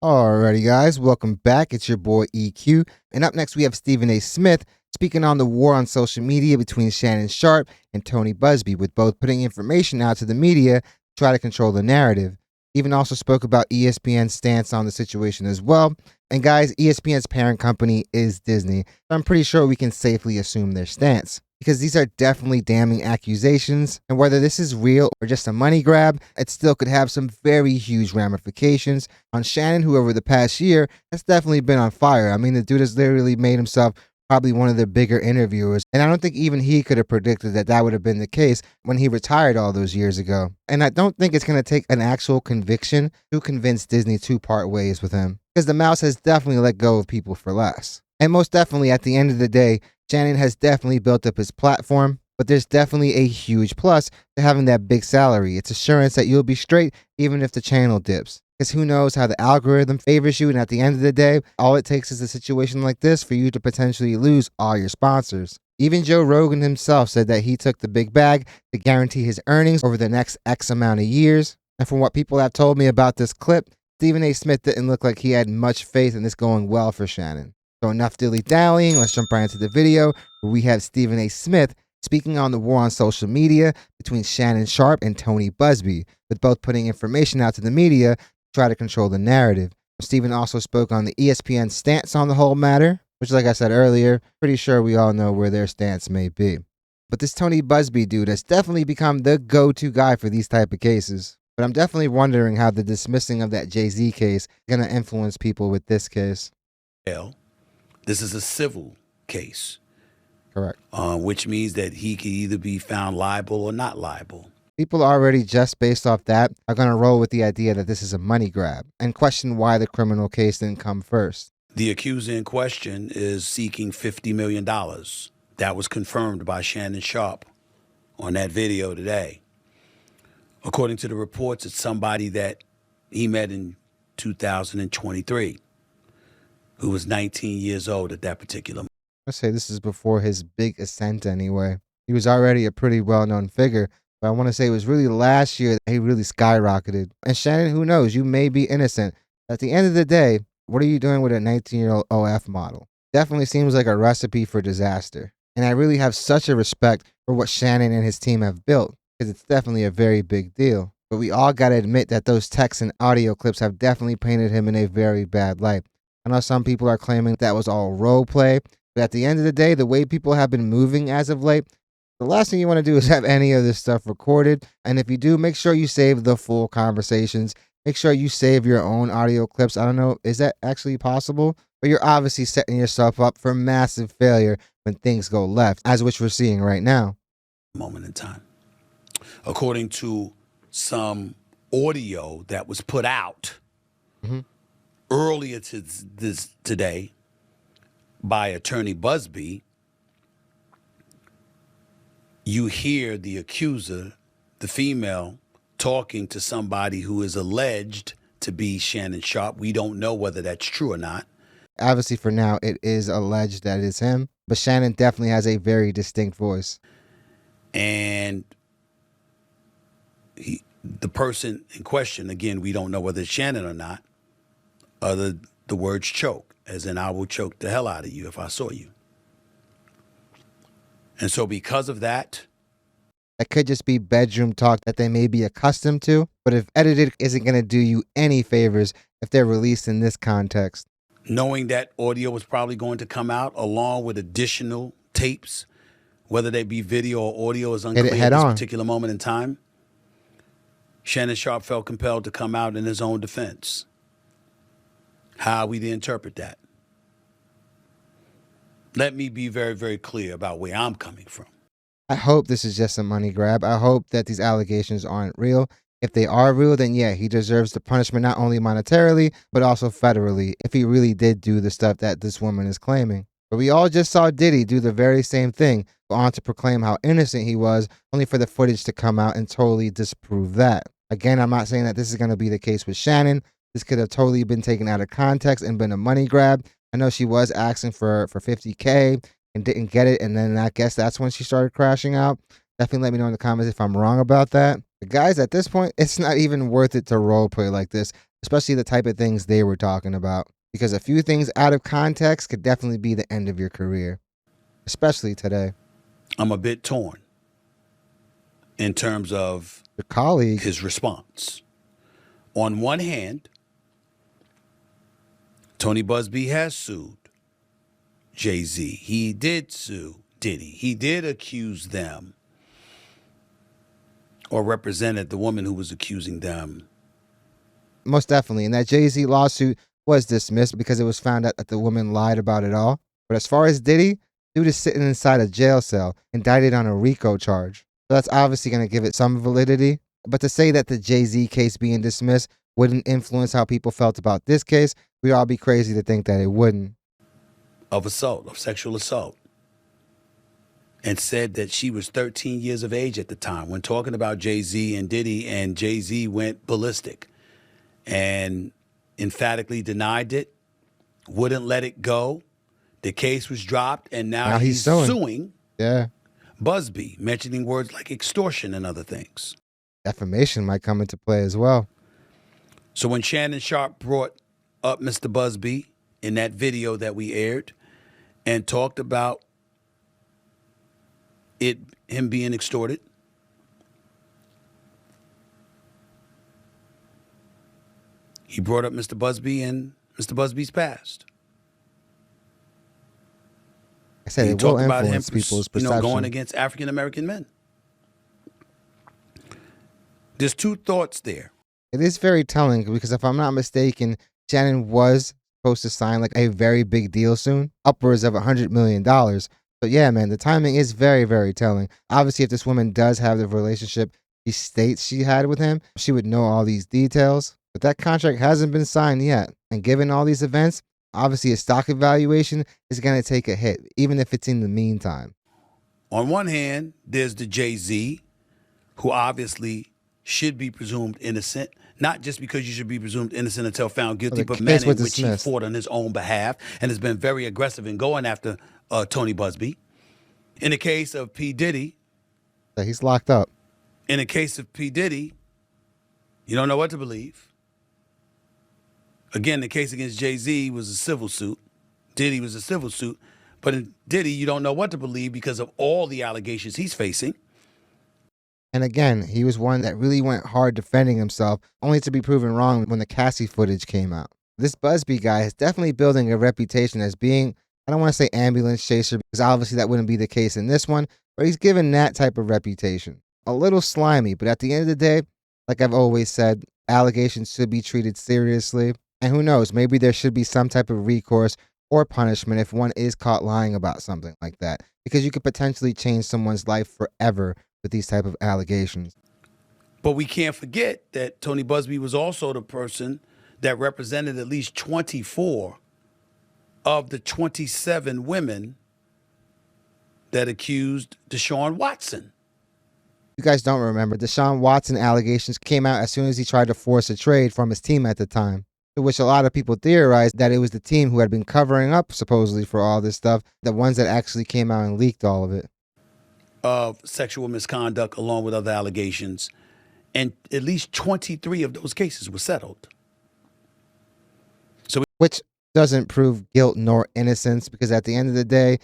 Alrighty, guys, welcome back. It's your boy EQ. And up next, we have Stephen A. Smith speaking on the war on social media between Shannon Sharpe and Tony Busby, with both putting information out to the media to try to control the narrative. Even also spoke about ESPN's stance on the situation as well. And guys, ESPN's parent company is Disney. So I'm pretty sure we can safely assume their stance, because these are definitely damning accusations, and whether this is real or just a money grab, it still could have some very huge ramifications on Shannon, who over the past year has definitely been on fire. I mean, the dude has literally made himself probably one of the bigger interviewers, and I don't think even he could have predicted that that would have been the case when he retired all those years ago. And I don't think it's going to take an actual conviction to convince Disney to part ways with him, because the mouse has definitely let go of people for less. And most definitely, at the end of the day, Shannon has definitely built up his platform, but there's definitely a huge plus to having that big salary. It's assurance that you'll be straight even if the channel dips. Because who knows how the algorithm favors you, and at the end of the day, all it takes is a situation like this for you to potentially lose all your sponsors. Even Joe Rogan himself said that he took the big bag to guarantee his earnings over the next X amount of years. And from what people have told me about this clip, Stephen A. Smith didn't look like he had much faith in this going well for Shannon. So enough dilly-dallying, let's jump right into the video where we have Stephen A. Smith speaking on the war on social media between Shannon Sharpe and Tony Busby, with both putting information out to the media to try to control the narrative. Stephen also spoke on the ESPN stance on the whole matter, which, like I said earlier, pretty sure we all know where their stance may be. But this Tony Busby dude has definitely become the go-to guy for these type of cases. But I'm definitely wondering how the dismissing of that Jay-Z case is going to influence people with this case. This is a civil case. Correct. Which means that he can either be found liable or not liable. People already, just based off that, are going to roll with the idea that this is a money grab and question why the criminal case didn't come first. The accuser in question is seeking $50 million. That was confirmed by Shannon Sharpe on that video today. According to the reports, it's somebody that he met in 2023. Who was 19 years old at that particular moment. I'd say this is before his big ascent anyway. He was already a pretty well-known figure, but I want to say it was really last year that he really skyrocketed. And Shannon, who knows, you may be innocent. At the end of the day, what are you doing with a 19-year-old OF model? Definitely seems like a recipe for disaster. And I really have such a respect for what Shannon and his team have built, because it's definitely a very big deal. But we all got to admit that those texts and audio clips have definitely painted him in a very bad light. I know some people are claiming that was all role play, but at the end of the day, the way people have been moving as of late, the last thing you want to do is have any of this stuff recorded. And if you do, make sure you save the full conversations. Make sure you save your own audio clips. I don't know, is that actually possible? But you're obviously setting yourself up for massive failure when things go left, as which we're seeing right now. Moment in time. According to some audio that was put out, earlier today by attorney Busby, you hear the accuser, the female, talking to somebody who is alleged to be Shannon Sharpe. We don't know whether that's true or not. Obviously, for now, it is alleged that it's him, but Shannon definitely has a very distinct voice. And the person in question, again, we don't know whether it's Shannon or not, the words choke, as in I will choke the hell out of you if I saw you. And so because of that, that could just be bedroom talk that they may be accustomed to, but if edited, isn't going to do you any favors if they're released in this context. Knowing that audio was probably going to come out along with additional tapes, whether they be video or audio, is unclear at this particular moment in time, Shannon Sharpe felt compelled to come out in his own defense. How are we to interpret that? Let me be very, very clear about where I'm coming from. I hope this is just a money grab. I hope that these allegations aren't real. If they are real, then yeah, he deserves the punishment not only monetarily, but also federally, if he really did do the stuff that this woman is claiming. But we all just saw Diddy do the very same thing, go on to proclaim how innocent he was, only for the footage to come out and totally disprove that. Again, I'm not saying that this is going to be the case with Shannon. This could have totally been taken out of context and been a money grab. I know she was asking for $50K and didn't get it, and then I guess that's when she started crashing out. Definitely let me know in the comments if I'm wrong about that. But guys, at this point, it's not even worth it to role play like this. especially the type of things they were talking about, because a few things out of context could definitely be the end of your career, especially today. I'm a bit torn in terms of Your colleague, his response. On one hand, Tony Busby has sued Jay-Z. He did sue Diddy. He did accuse them, or represented the woman who was accusing them. most definitely, and that Jay-Z lawsuit was dismissed because it was found out that the woman lied about it all. But as far as Diddy, dude is sitting inside a jail cell, indicted on a RICO charge. So that's obviously going to give it some validity. But to say that the Jay-Z case being dismissed wouldn't influence how people felt about this case, we'd all be crazy to think that it wouldn't. Of assault, of sexual assault, and said that she was 13 years of age at the time when talking about Jay-Z and Diddy, and Jay-Z went ballistic and emphatically denied it, wouldn't let it go. The case was dropped, and now he's suing Yeah. Busby, mentioning words like extortion and other things. Defamation might come into play as well. So when Shannon Sharpe brought up Mr. Busby in that video that we aired and talked about him being extorted, he brought up Mr. Busby and Mr. Busby's past. I said he it will talked about him, influence people's perception. going against African American men. There's two thoughts there. It is very telling because if I'm not mistaken, Shannon was supposed to sign like a very big deal soon, upwards of $100 million. So yeah, man, the timing is very, very telling. Obviously, if this woman does have the relationship she states she had with him, she would know all these details. But that contract hasn't been signed yet. And given all these events, obviously a stock evaluation is going to take a hit, even if it's in the meantime. On one hand, there's the Jay-Z, who obviously should be presumed innocent, not just because you should be presumed innocent until found guilty, but manner in which he fought on his own behalf and has been very aggressive in going after Tony Busby. In the case of P. Diddy, he's locked up. In the case of P. Diddy, you don't know what to believe. Again, the case against Jay-Z was a civil suit. Diddy was a civil suit. But in Diddy, you don't know what to believe because of all the allegations he's facing. And again, he was one that really went hard defending himself, only to be proven wrong when the Cassie footage came out. This Busby guy is definitely building a reputation as being, I don't want to say ambulance chaser, because obviously that wouldn't be the case in this one, but he's given that type of reputation. A little slimy, but at the end of the day, like I've always said, allegations should be treated seriously. And who knows, maybe there should be some type of recourse or punishment if one is caught lying about something like that, because you could potentially change someone's life forever with these type of allegations. But we can't forget that Tony Busby was also the person that represented at least 24 of the 27 women that accused Deshaun Watson. You guys don't remember, Deshaun Watson allegations came out as soon as he tried to force a trade from his team at the time, to which a lot of people theorized that it was the team who had been covering up supposedly for all this stuff, the ones that actually came out and leaked all of it. Of sexual misconduct along with other allegations. And at least 23 of those cases were settled. Which doesn't prove guilt nor innocence, because at the end of the day,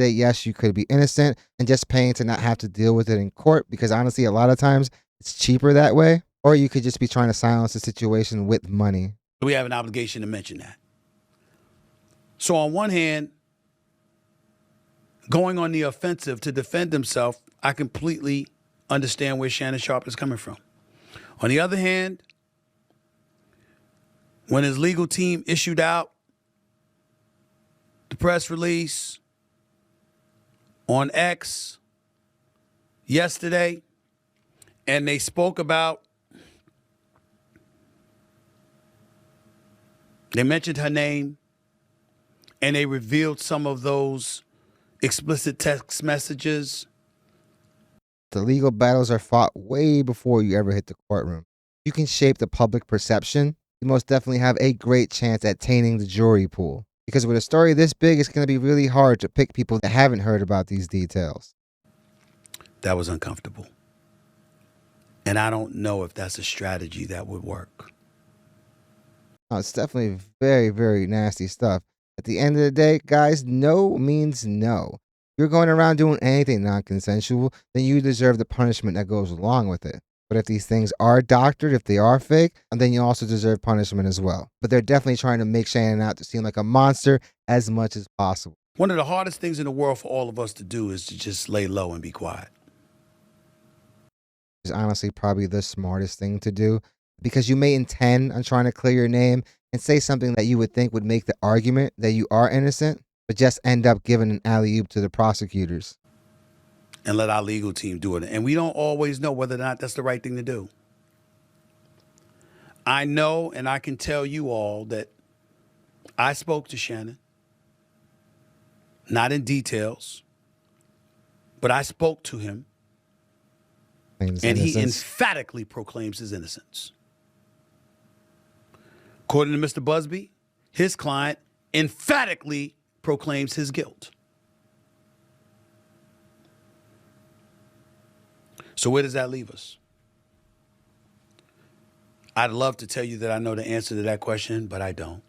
yes, you could be innocent and just paying to not have to deal with it in court, because honestly, a lot of times it's cheaper that way. Or you could just be trying to silence the situation with money. We have an obligation to mention that. So on one hand, going on the offensive to defend himself, I completely understand where Shannon Sharpe is coming from. On the other hand, when his legal team issued out the press release on X yesterday, and they spoke about, they mentioned her name, and they revealed some of those explicit text messages. The legal battles are fought way before you ever hit the courtroom. You can shape the public perception. You most definitely have a great chance at tainting the jury pool. Because with a story this big, it's going to be really hard to pick people that haven't heard about these details. That was uncomfortable. And I don't know if that's a strategy that would work. Oh, it's definitely very, very nasty stuff. At the end of the day, guys, no means no. If you're going around doing anything non-consensual, then you deserve the punishment that goes along with it. But if these things are doctored, if they are fake, then you also deserve punishment as well. But they're definitely trying to make Shannon out to seem like a monster as much as possible. One of the hardest things in the world for all of us to do is to just lay low and be quiet. Is honestly probably the smartest thing to do because you may intend on trying to clear your name and say something that you would think would make the argument that you are innocent, but just end up giving an alley-oop to the prosecutors. And let our legal team do it. And we don't always know whether or not that's the right thing to do. I know, and I can tell you all that I spoke to Shannon, not in details, but I spoke to him, and he emphatically proclaims his innocence. According to Mr. Busby, his client emphatically proclaims his guilt. So where does that leave us? I'd love to tell you that I know the answer to that question, but I don't.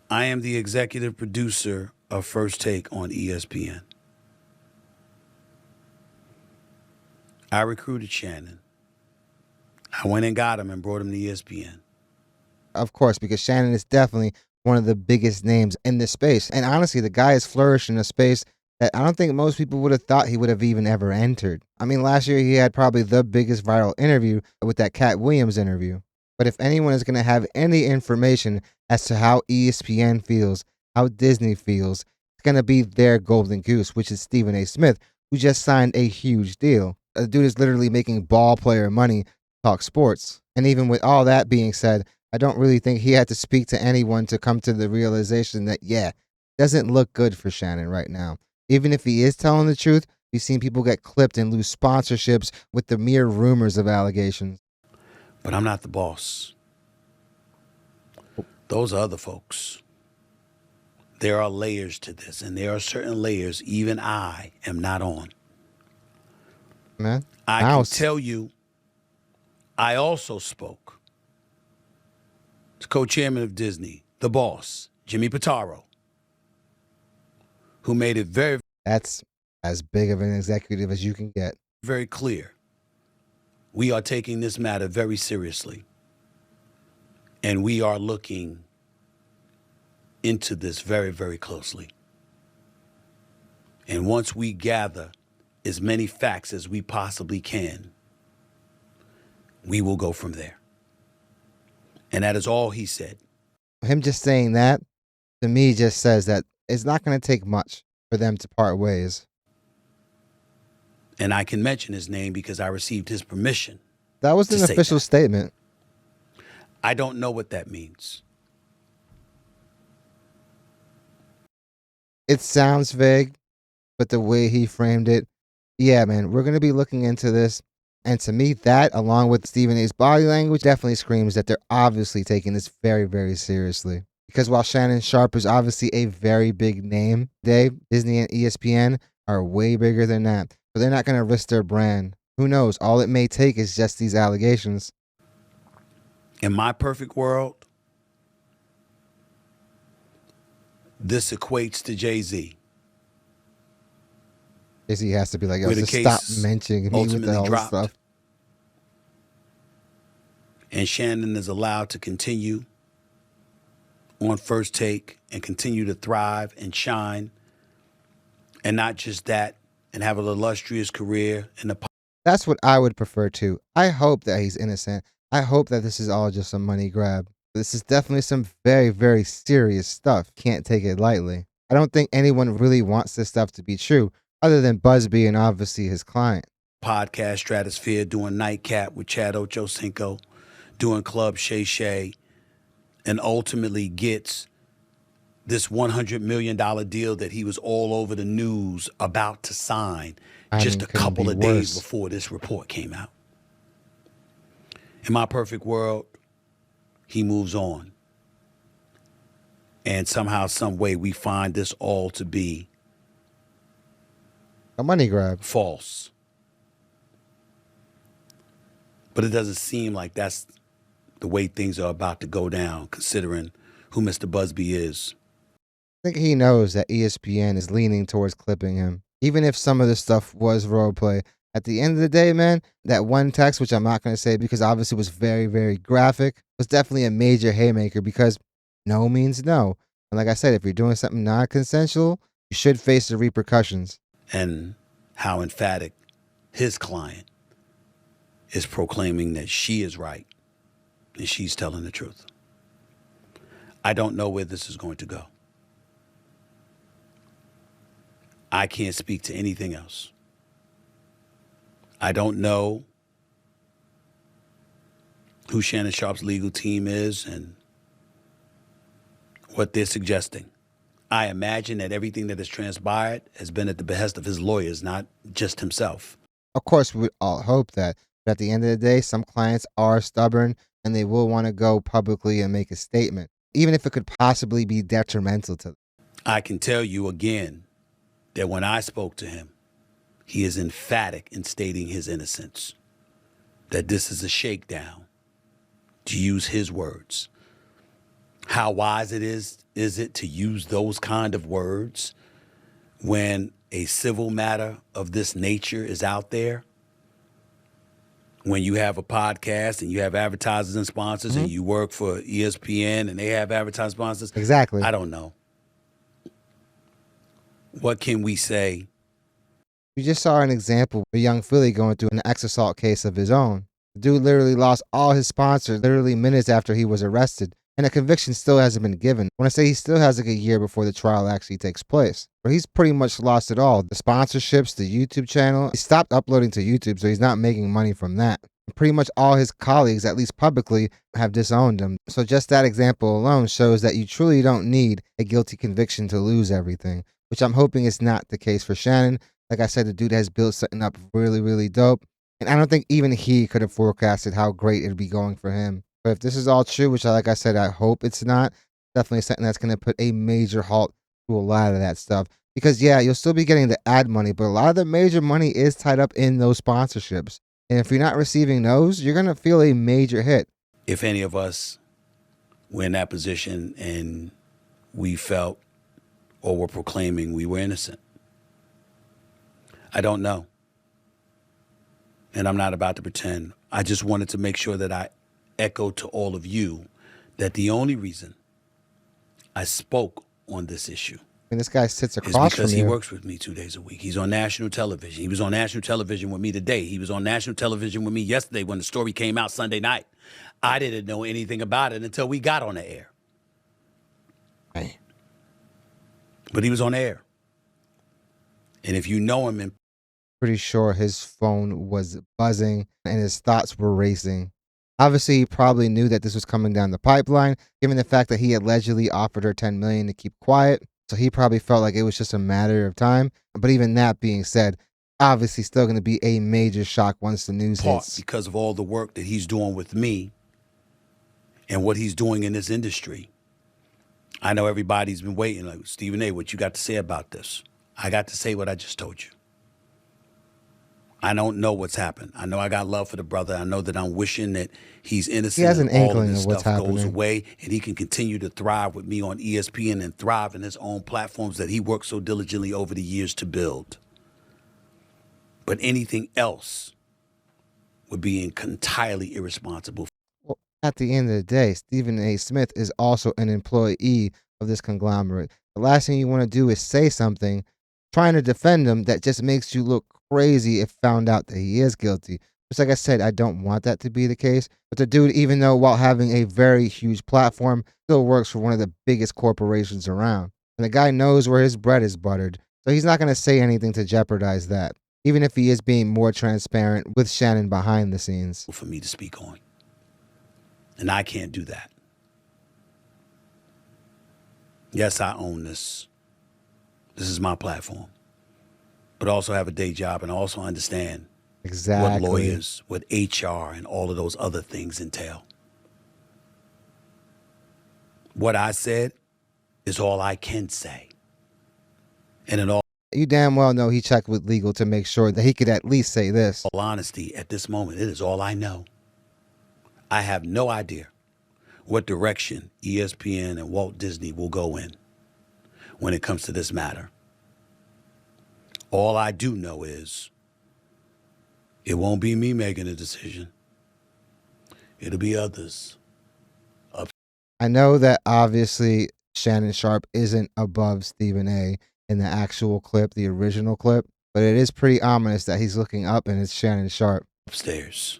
I am the executive producer of First Take on ESPN. I recruited Shannon. I went and got him and brought him to ESPN. Of course, because Shannon is definitely one of the biggest names in this space. And honestly, the guy has flourished in a space that I don't think most people would have thought he would have even ever entered. I mean, last year he had probably the biggest viral interview with that Cat Williams interview. But if anyone is going to have any information as to how ESPN feels, how Disney feels, it's going to be their golden goose, which is Stephen A. Smith, who just signed a huge deal. The dude is literally making ball player money talk sports. And even with all that being said, I don't really think he had to speak to anyone to come to the realization that, yeah, it doesn't look good for Shannon right now. Even if he is telling the truth, we've seen people get clipped and lose sponsorships with the mere rumors of allegations. But I'm not the boss. Those are other folks. There are layers to this, and there are certain layers even I am not on. Man, I can tell you, I also spoke to co-chairman of Disney, the boss, Jimmy Pitaro, who made it very... That's as big of an executive as you can get. Very clear. We are taking this matter very seriously. And we are looking into this very, very closely. And once we gather as many facts as we possibly can, we will go from there. And that is all he said. Him just saying that, to me, just says that it's not going to take much for them to part ways. And I can mention his name because I received his permission. That was an official statement. I don't know what that means. It sounds vague, but the way he framed it, yeah, man, we're going to be looking into this. And to me, that, along with Stephen A's body language, definitely screams that they're obviously taking this very, very seriously. Because while Shannon Sharpe is obviously a very big name, Disney and ESPN are way bigger than that. So they're not going to risk their brand. Who knows? All it may take is just these allegations. In my perfect world, this equates to Jay-Z. Jay-Z has to be like, yo, just stop mentioning me with all this stuff. And Shannon is allowed to continue on First Take and continue to thrive and shine. And not just that, and have an illustrious career in the... That's what I would prefer too. I hope that he's innocent. I hope that this is all just a money grab. This is definitely some very, very serious stuff. Can't take it lightly. I don't think anyone really wants this stuff to be true, other than Busby and obviously his client. Podcast Stratosphere, doing Nightcap with Chad Ochocinco, doing Club Shay Shay, and ultimately gets this $100 million deal that he was all over the news about to sign just a couple of days before this report came out. In my perfect world, he moves on. And somehow, some way, we find this all to be a money grab. False. But it doesn't seem like that's the way things are about to go down, considering who Mr. Busby is. I think he knows that ESPN is leaning towards clipping him. Even if some of this stuff was roleplay, at the end of the day, man, that one text, which I'm not going to say because obviously was very, very graphic, was definitely a major haymaker because no means no. And like I said, if you're doing something non-consensual, you should face the repercussions. And how emphatic his client is proclaiming that she is right and she's telling the truth. I don't know where this is going to go. I can't speak to anything else. I don't know who Shannon Sharpe's legal team is and what they're suggesting. I imagine that everything that has transpired has been at the behest of his lawyers, not just himself. Of course, we would all hope that. But at the end of the day, some clients are stubborn and they will want to go publicly and make a statement, even if it could possibly be detrimental to them. I can tell you again that when I spoke to him, he is emphatic in stating his innocence, that this is a shakedown, to use his words. How wise is it to use those kind of words when a civil matter of this nature is out there? When you have a podcast and you have advertisers and sponsors and you work for ESPN and they have advertising sponsors? Exactly. I don't know. What can we say? We just saw an example of a young Philly going through an sex assault case of his own. The dude literally lost all his sponsors literally minutes after he was arrested, and a conviction still hasn't been given. When I say he still has like a year before the trial actually takes place. But he's pretty much lost it all. The sponsorships, the YouTube channel. He stopped uploading to YouTube, so he's not making money from that. Pretty much all his colleagues, at least publicly, have disowned him. So just that example alone shows that you truly don't need a guilty conviction to lose everything, which I'm hoping is not the case for Shannon. Like I said, the dude has built something up really, really dope. And I don't think even he could have forecasted how great it'd be going for him. But if this is all true, which like I said, I hope it's not, definitely something that's going to put a major halt to a lot of that stuff. Because yeah, you'll still be getting the ad money, but a lot of the major money is tied up in those sponsorships. And if you're not receiving those, you're going to feel a major hit. If any of us were in that position and we felt or were proclaiming we were innocent, I don't know. And I'm not about to pretend. I just wanted to make sure that I echoed to all of you that the only reason I spoke on this issue And this guy sits is across from because he you. works with me 2 days a week. He's on national television. He was on national television with me today. He was on national television with me yesterday when the story came out Sunday night. I didn't know anything about it until we got on the air. Hey. But he was on air. And if you know him, Pretty sure his phone was buzzing and his thoughts were racing. Obviously, he probably knew that this was coming down the pipeline, given the fact that he allegedly offered her $10 million to keep quiet. So he probably felt like it was just a matter of time. But even that being said, obviously still going to be a major shock once the news hits. because of all the work that he's doing with me and what he's doing in this industry, I know everybody's been waiting. Like, Stephen A., what you got to say about this? I got to say what I just told you. I don't know what's happened. I know I got love for the brother. I know that I'm wishing that he's innocent. He has an and all inkling of this of what's stuff goes happening. away and he can continue to thrive with me on ESPN and thrive in his own platforms that he worked so diligently over the years to build. But anything else would be entirely irresponsible. Well, at the end of the day, Stephen A. Smith is also an employee of this conglomerate. The last thing you want to do is say something trying to defend him that just makes you look crazy if found out that he is guilty. Just like I said, I don't want that to be the case. But the dude, even though while having a very huge platform, still works for one of the biggest corporations around. And the guy knows where his bread is buttered. So he's not going to say anything to jeopardize that, even if he is being more transparent with Shannon behind the scenes. For me to speak on. And I can't do that. Yes, I own this. This is my platform. But I also have a day job and I also understand Exactly. what lawyers, what HR, and all of those other things entail. What I said is all I can say. And in all You damn well know he checked with legal to make sure that he could at least say this. honesty, at this moment, it is all I know. I have no idea what direction ESPN and Walt Disney will go in when it comes to this matter. All I do know is it won't be me making a decision. It'll be others. I know that obviously Shannon Sharpe isn't above Stephen A in the actual clip, the original clip, but it is pretty ominous that he's looking up and it's Shannon Sharpe. Upstairs.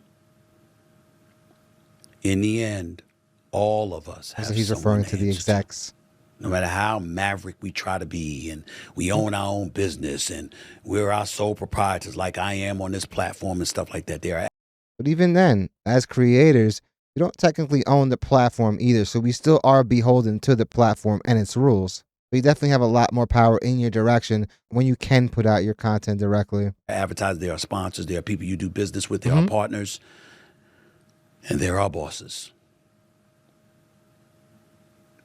In the end, all of us have So he's someone referring to to the answer execs. No matter how maverick we try to be, and we own our own business, and we're our sole proprietors like I am on this platform and stuff like that. But even then, as creators, you don't technically own the platform either, so we still are beholden to the platform and its rules. But you definitely have a lot more power in your direction when you can put out your content directly. Advertisers, there are sponsors, there are people you do business with, there are partners, and there are bosses.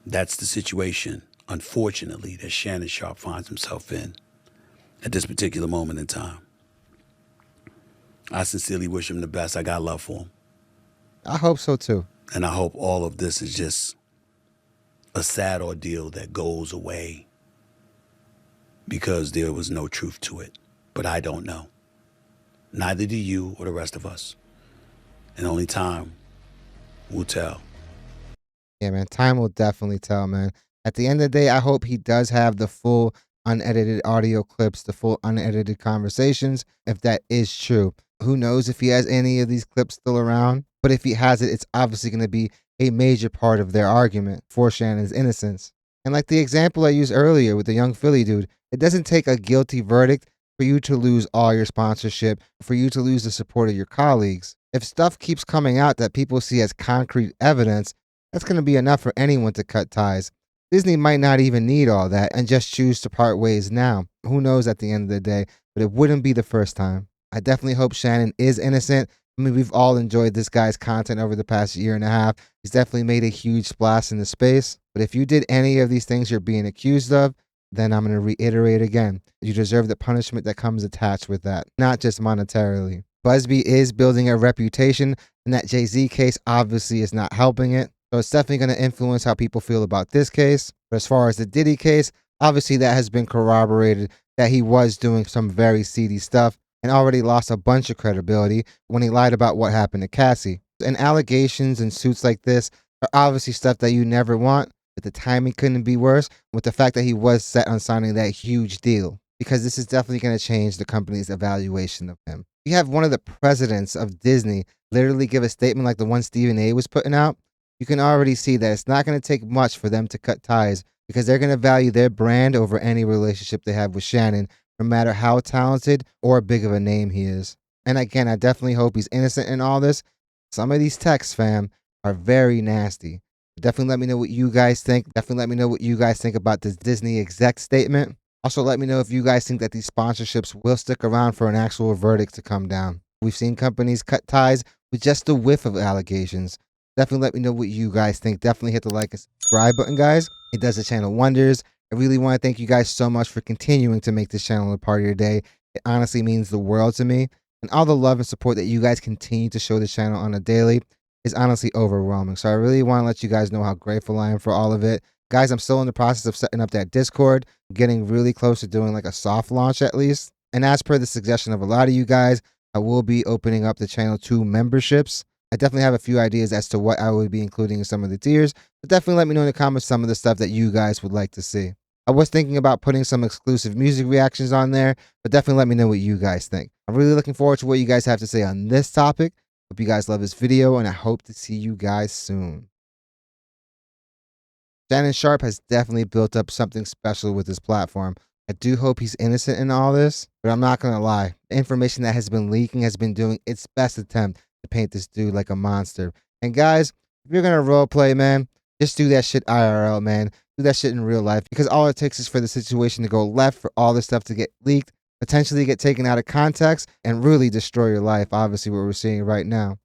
That's the situation, unfortunately, that Shannon Sharpe finds himself in at this particular moment in time. I sincerely wish him the best. I got love for him. I hope so too. And I hope all of this is just a sad ordeal that goes away because there was no truth to it. But I don't know. Neither do you or the rest of us. And only time will tell. Yeah, man, time will definitely tell, man. At the end of the day, I hope he does have the full unedited audio clips, the full unedited conversations, if that is true. Who knows if he has any of these clips still around? But if he has it, it's obviously going to be a major part of their argument for Shannon's innocence. And like the example I used earlier with the young Philly dude, it doesn't take a guilty verdict for you to lose all your sponsorship, for you to lose the support of your colleagues. If stuff keeps coming out that people see as concrete evidence, that's going to be enough for anyone to cut ties. Disney might not even need all that and just choose to part ways now. Who knows at the end of the day, but it wouldn't be the first time. I definitely hope Shannon is innocent. I mean, we've all enjoyed this guy's content over the past year and a half. He's definitely made a huge splash in the space. But if you did any of these things you're being accused of, then I'm going to reiterate again. You deserve the punishment that comes attached with that, not just monetarily. Busby is building a reputation, and that Jay-Z case obviously is not helping it. So it's definitely going to influence how people feel about this case. But as far as the Diddy case, obviously that has been corroborated that he was doing some very seedy stuff and already lost a bunch of credibility when he lied about what happened to Cassie. And allegations and suits like this are obviously stuff that you never want, but the timing couldn't be worse with the fact that he was set on signing that huge deal, because this is definitely going to change the company's evaluation of him. You have one of the presidents of Disney literally give a statement like the one Stephen A was putting out. You can already see that it's not going to take much for them to cut ties because they're going to value their brand over any relationship they have with Shannon, no matter how talented or big of a name he is. And again, I definitely hope he's innocent in all this. Some of these texts, fam, are very nasty. Definitely let me know what you guys think. Definitely let me know what you guys think about this Disney exec statement. Also, let me know if you guys think that these sponsorships will stick around for an actual verdict to come down. We've seen companies cut ties with just a whiff of allegations. Definitely let me know what you guys think. Definitely hit the like and subscribe button, guys. It does the channel wonders. I really want to thank you guys so much for continuing to make this channel a part of your day. It honestly means the world to me. And all the love and support that you guys continue to show the channel on a daily is honestly overwhelming. So I really want to let you guys know how grateful I am for all of it. Guys, I'm still in the process of setting up that Discord, getting really close to doing like a soft launch at least. And as per the suggestion of a lot of you guys, I will be opening up the channel to memberships. I definitely have a few ideas as to what I would be including in some of the tiers, but definitely let me know in the comments some of the stuff that you guys would like to see. I was thinking about putting some exclusive music reactions on there, but definitely let me know what you guys think. I'm really looking forward to what you guys have to say on this topic. Hope you guys love this video, and I hope to see you guys soon. Shannon Sharpe has definitely built up something special with his platform. I do hope he's innocent in all this, but I'm not going to lie. The information that has been leaking has been doing its best attempt to paint this dude like a monster. And guys, if you're going to role play, man, just do that shit IRL, man. Do that shit in real life, because all it takes is for the situation to go left, for all this stuff to get leaked, potentially get taken out of context, and really destroy your life, obviously what we're seeing right now.